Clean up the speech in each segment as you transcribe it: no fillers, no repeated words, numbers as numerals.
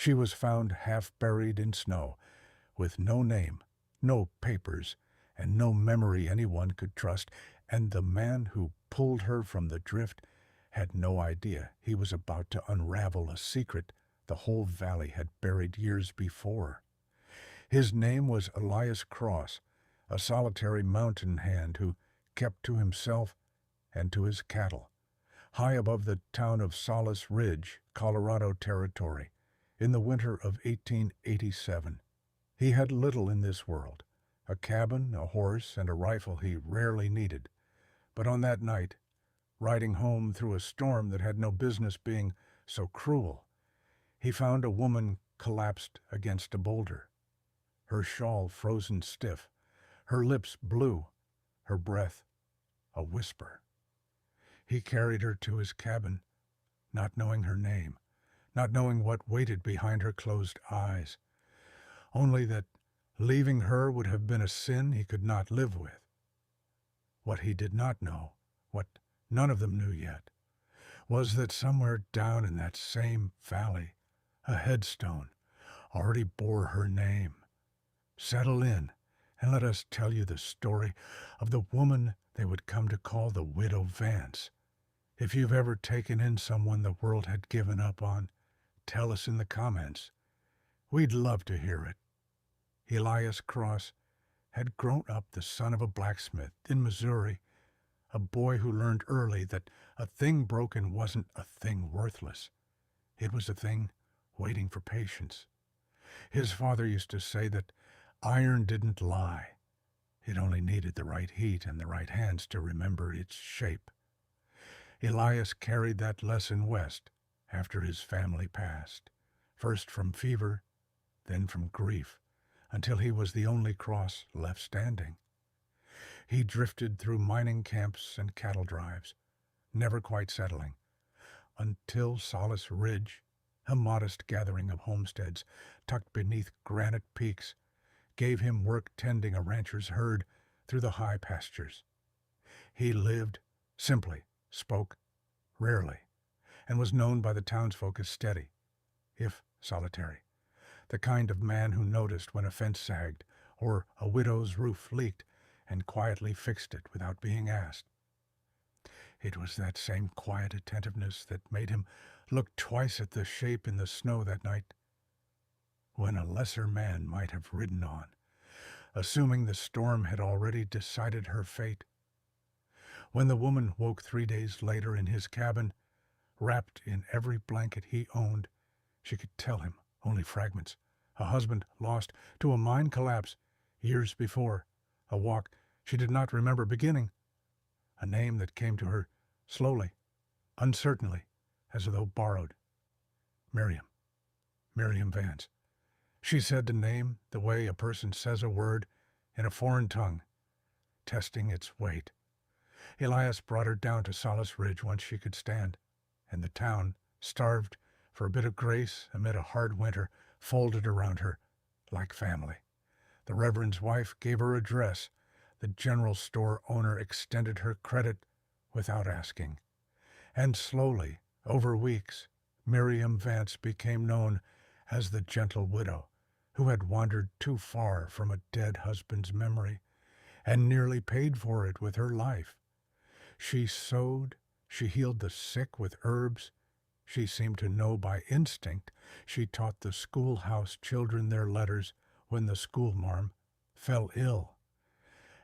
She was found half buried in snow, with no name, no papers, and no memory anyone could trust, and the man who pulled her from the drift had no idea he was about to unravel a secret the whole valley had buried years before. His name was Elias Cross, a solitary mountain hand who kept to himself and to his cattle, high above the town of Solace Ridge, Colorado Territory, in the winter of 1887. He had little in this world, a cabin, a horse, and a rifle he rarely needed. But on that night, riding home through a storm that had no business being so cruel, he found a woman collapsed against a boulder, her shawl frozen stiff, her lips blue, her breath a whisper. He carried her to his cabin, not knowing her name, not knowing what waited behind her closed eyes, only that leaving her would have been a sin he could not live with. What he did not know, what none of them knew yet, was that somewhere down in that same valley, a headstone already bore her name. Settle in and let us tell you the story of the woman they would come to call the Widow Vance. If you've ever taken in someone the world had given up on, tell us in the comments. We'd love to hear it. Elias Cross had grown up the son of a blacksmith in Missouri, a boy who learned early that a thing broken wasn't a thing worthless. It was a thing waiting for patience. His father used to say that iron didn't lie. It only needed the right heat and the right hands to remember its shape. Elias carried that lesson west after his family passed, first from fever, then from grief, until he was the only Cross left standing. He drifted through mining camps and cattle drives, never quite settling, until Solace Ridge, a modest gathering of homesteads tucked beneath granite peaks, gave him work tending a rancher's herd through the high pastures. He lived simply, spoke rarely, and was known by the townsfolk as steady, if solitary, the kind of man who noticed when a fence sagged or a widow's roof leaked and quietly fixed it without being asked. It was that same quiet attentiveness that made him look twice at the shape in the snow that night when a lesser man might have ridden on, assuming the storm had already decided her fate. When the woman woke 3 days later in his cabin, wrapped in every blanket he owned, she could tell him only fragments. A husband lost to a mine collapse years before, a walk she did not remember beginning, a name that came to her slowly, uncertainly, as though borrowed. Miriam. Miriam Vance. She said the name the way a person says a word in a foreign tongue, testing its weight. Elias brought her down to Solace Ridge once she could stand, and the town, starved for a bit of grace amid a hard winter, folded around her like family. The Reverend's wife gave her a dress. The general store owner extended her credit without asking. And slowly, over weeks, Miriam Vance became known as the gentle widow who had wandered too far from a dead husband's memory and nearly paid for it with her life. She sewed, she healed the sick with herbs, she seemed to know by instinct. She taught the schoolhouse children their letters when the schoolmarm fell ill.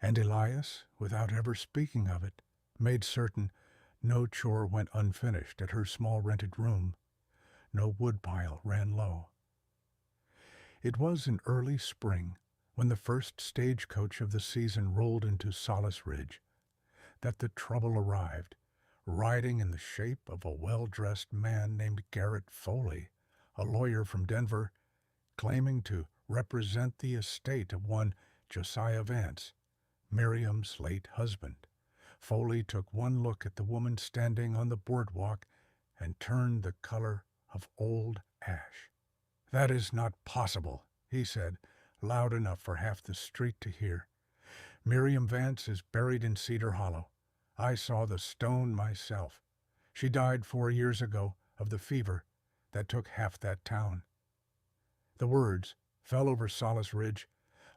And Elias, without ever speaking of it, made certain no chore went unfinished at her small rented room. No woodpile ran low. It was in early spring, when the first stagecoach of the season rolled into Solace Ridge, that the trouble arrived, riding in the shape of a well-dressed man named Garrett Foley, a lawyer from Denver, claiming to represent the estate of one Josiah Vance, Miriam's late husband. Foley took one look at the woman standing on the boardwalk and turned the color of old ash. "That is not possible," he said, loud enough for half the street to hear. "Miriam Vance is buried in Cedar Hollow. I saw the stone myself. She died 4 years ago of the fever that took half that town." The words fell over Solace Ridge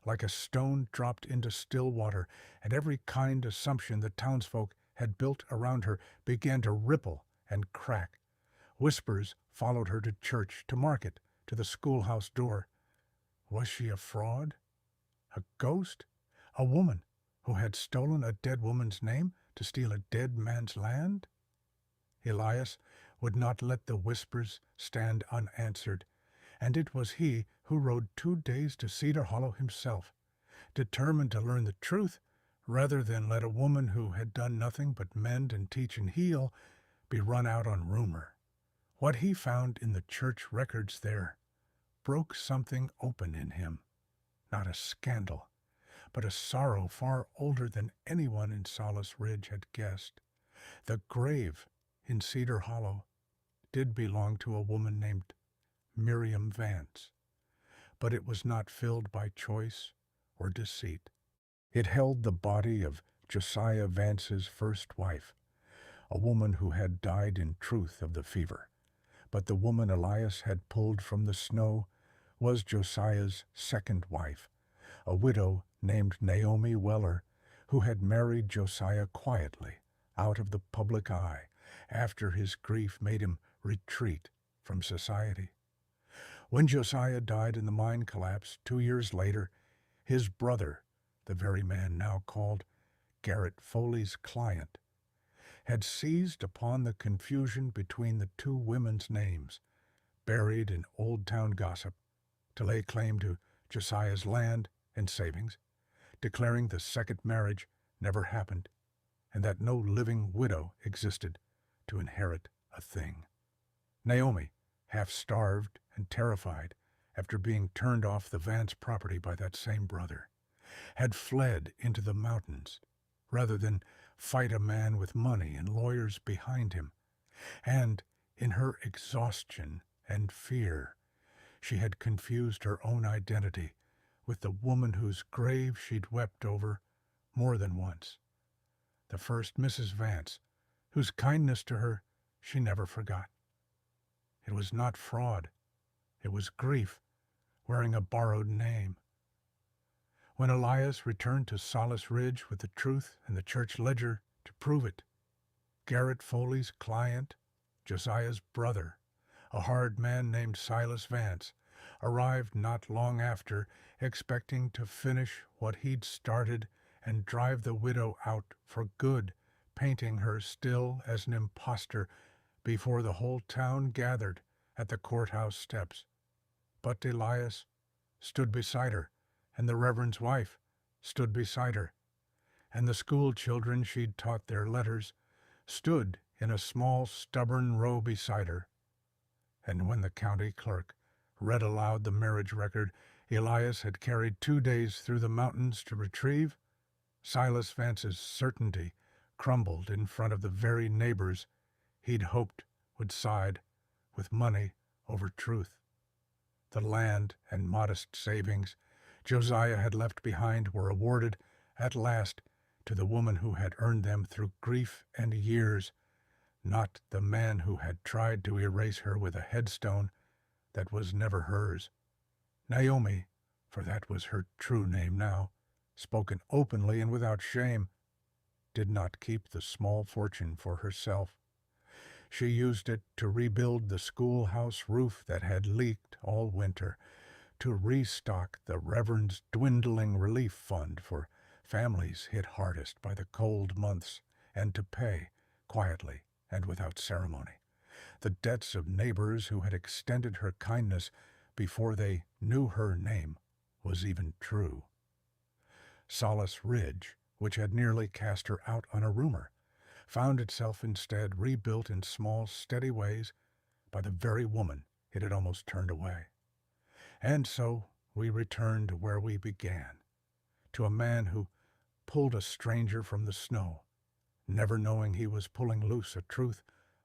like a stone dropped into still water, and every kind assumption the townsfolk had built around her began to ripple and crack. Whispers followed her to church, to market, to the schoolhouse door. Was she a fraud? A ghost? A woman who had stolen a dead woman's name to steal a dead man's land? Elias would not let the whispers stand unanswered, and it was he who rode 2 days to Cedar Hollow himself, determined to learn the truth rather than let a woman who had done nothing but mend and teach and heal be run out on rumor. What he found in the church records there broke something open in him, not a scandal, but a sorrow far older than anyone in Solace Ridge had guessed. The grave in Cedar Hollow did belong to a woman named Miriam Vance, but it was not filled by choice or deceit. It held the body of Josiah Vance's first wife, a woman who had died in truth of the fever. But the woman Elias had pulled from the snow was Josiah's second wife, a widow named Naomi Weller, who had married Josiah quietly, out of the public eye, after his grief made him retreat from society. When Josiah died in the mine collapse 2 years later, his brother, the very man now called Garrett Foley's client, had seized upon the confusion between the two women's names, buried in old town gossip, to lay claim to Josiah's land and savings, declaring the second marriage never happened, and that no living widow existed to inherit a thing. Naomi, half starved and terrified after being turned off the Vance property by that same brother, had fled into the mountains rather than fight a man with money and lawyers behind him, and in her exhaustion and fear she had confused her own identity with the woman whose grave she'd wept over more than once, the first Mrs. Vance, whose kindness to her she never forgot. It was not fraud. It was grief, wearing a borrowed name. When Elias returned to Solace Ridge with the truth and the church ledger to prove it, Garrett Foley's client, Josiah's brother, a hard man named Silas Vance, arrived not long after, expecting to finish what he'd started and drive the widow out for good, painting her still as an impostor before the whole town gathered at the courthouse steps. But Elias stood beside her, and the Reverend's wife stood beside her, and the school children she'd taught their letters stood in a small, stubborn row beside her. And when the county clerk read aloud the marriage record Elias had carried 2 days through the mountains to retrieve, Silas Vance's certainty crumbled in front of the very neighbors he'd hoped would side with money over truth. The land and modest savings Josiah had left behind were awarded at last to the woman who had earned them through grief and years, not the man who had tried to erase her with a headstone that was never hers. Naomi, for that was her true name now, spoken openly and without shame, did not keep the small fortune for herself. She used it to rebuild the schoolhouse roof that had leaked all winter, to restock the Reverend's dwindling relief fund for families hit hardest by the cold months, and to pay, quietly and without ceremony, the debts of neighbors who had extended her kindness before they knew her name was even true. Solace Ridge, which had nearly cast her out on a rumor, found itself instead rebuilt in small, steady ways by the very woman it had almost turned away. And so we returned to where we began, to a man who pulled a stranger from the snow, never knowing he was pulling loose a truth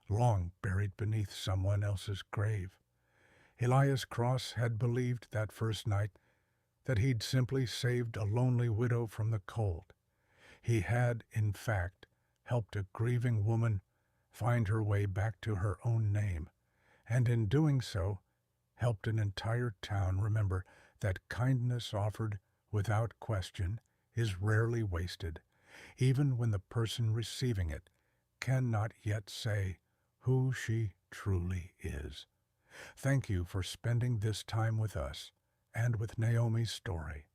long buried beneath someone else's grave. Elias Cross had believed that first night that he'd simply saved a lonely widow from the cold. He had, in fact, helped a grieving woman find her way back to her own name, and in doing so, helped an entire town remember that kindness offered without question is rarely wasted, even when the person receiving it cannot yet say who she truly is. Thank you for spending this time with us and with Naomi's story.